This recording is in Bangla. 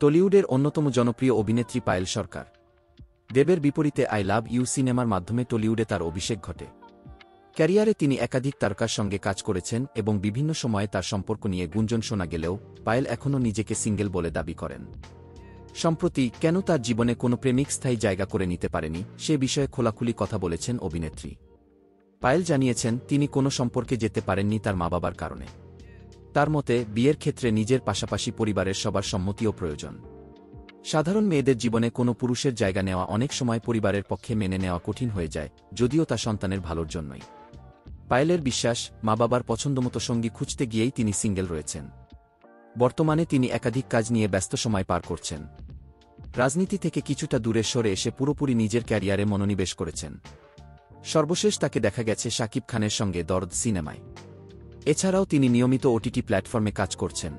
টলিউডের অন্যতম জনপ্রিয় অভিনেত্রী পায়েল সরকার। দেবের বিপরীতে আই লাভ ইউ সিনেমার মাধ্যমে টলিউডে তার অভিষেক ঘটে। ক্যারিয়ারে তিনি একাধিক তারকার সঙ্গে কাজ করেছেন এবং বিভিন্ন সময়ে তার সম্পর্ক নিয়ে গুঞ্জন শোনা গেলেও পায়েল এখনও নিজেকে সিঙ্গেল বলে দাবি করেন। সম্প্রতি কেন তার জীবনে কোনো প্রেমিক স্থায়ী জায়গা করে নিতে পারেনি সে বিষয়ে খোলাখুলি কথা বলেছেন অভিনেত্রী। পায়েল জানিয়েছেন তিনি কোনো সম্পর্কে যেতে পারেননি তার মা-বাবার কারণে। তার মতে বিয়ের ক্ষেত্রে নিজের পাশাপাশি পরিবারের সবার সম্মতিও প্রয়োজন। সাধারণ মেয়েদের জীবনে কোনো পুরুষের জায়গা নেওয়া অনেক সময় পরিবারের পক্ষে মেনে নেওয়া কঠিন হয়ে যায়, যদিও তা সন্তানের ভালোর জন্যই। পায়েলের বিশ্বাস, মা-বাবার পছন্দমতো সঙ্গী খুঁজতে গিয়েই তিনি সিঙ্গেল রয়েছেন। বর্তমানে তিনি একাধিক কাজ নিয়ে ব্যস্ত সময় পার করছেন। রাজনীতি থেকে কিছুটা দূরে সরে এসে পুরোপুরি নিজের ক্যারিয়ারে মনোনিবেশ করেছেন। সর্বশেষ তাকে দেখা গেছে শাকিব খানের সঙ্গে দরদ সিনেমায়। এছাড়াও তিনি নিয়মিত ওটিটি প্ল্যাটফর্মে কাজ করছেন।